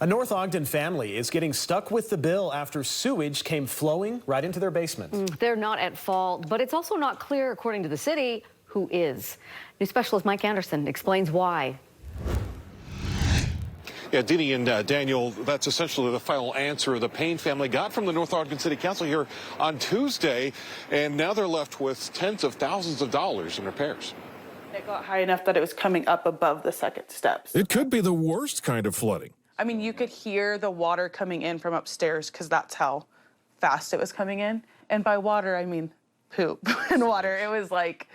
A North Ogden family is getting stuck with the bill after sewage came flowing right into their basement. They're not at fault, but it's also not clear, according to the city, who is. News specialist Mike Anderson explains why. Yeah, Dini and Daniel, that's essentially the final answer the Payne family got from the North Ogden City Council here on Tuesday, and now they're left with tens of thousands of dollars in repairs. It got high enough that it was coming up above the second steps. It could be the worst kind of flooding. I mean, you could hear the water coming in from upstairs because that's how fast it was coming in. And by water, I mean poop and water. It was like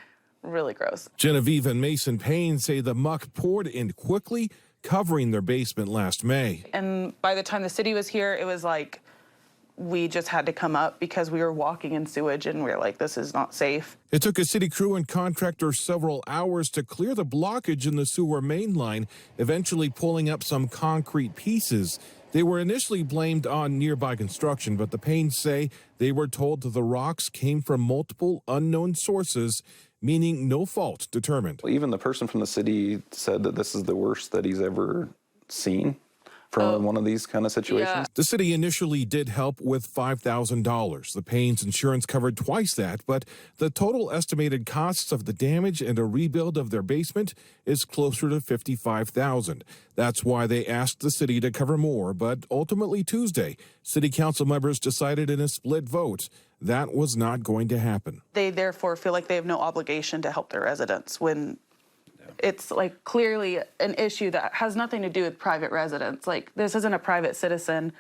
really gross. Genevieve and Mason Payne say the muck poured in quickly, covering their basement last May. And by the time the city was here, it was like we just had to come up because we were walking in sewage and we were like, this is not safe. It took a city crew and contractor several hours to clear the blockage in the sewer main line, eventually pulling up some concrete pieces. They were initially blamed on nearby construction, but the Paynes say they were told that the rocks came from multiple unknown sources, meaning no fault determined. Even the person from the city said that this is the worst that he's ever seen from one of these kind of situations. Yeah. The city initially did help with $5,000. The Paynes insurance covered twice that, but the total estimated costs of the damage and a rebuild of their basement is closer to $55,000. That's why they asked the city to cover more, but ultimately Tuesday, city council members decided in a split vote that was not going to happen. They therefore feel like they have no obligation to help their residents when it's like clearly an issue that has nothing to do with private residents. Like, this isn't a private citizen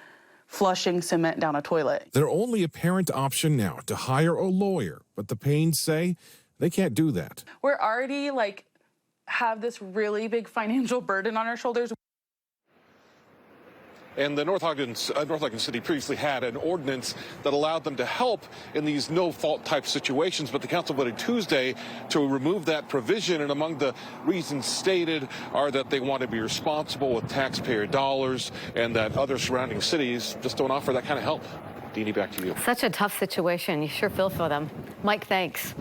flushing cement down a toilet. Their only apparent option now to hire a lawyer, but the Paynes say they can't do that. We're already like have this really big financial burden on our shoulders. And the North Ogden City previously had an ordinance that allowed them to help in these no-fault type situations, but the council voted Tuesday to remove that provision, and among the reasons stated are that they want to be responsible with taxpayer dollars and that other surrounding cities just don't offer that kind of help. Deanie, back to you. Such a tough situation. You sure feel for them. Mike, thanks.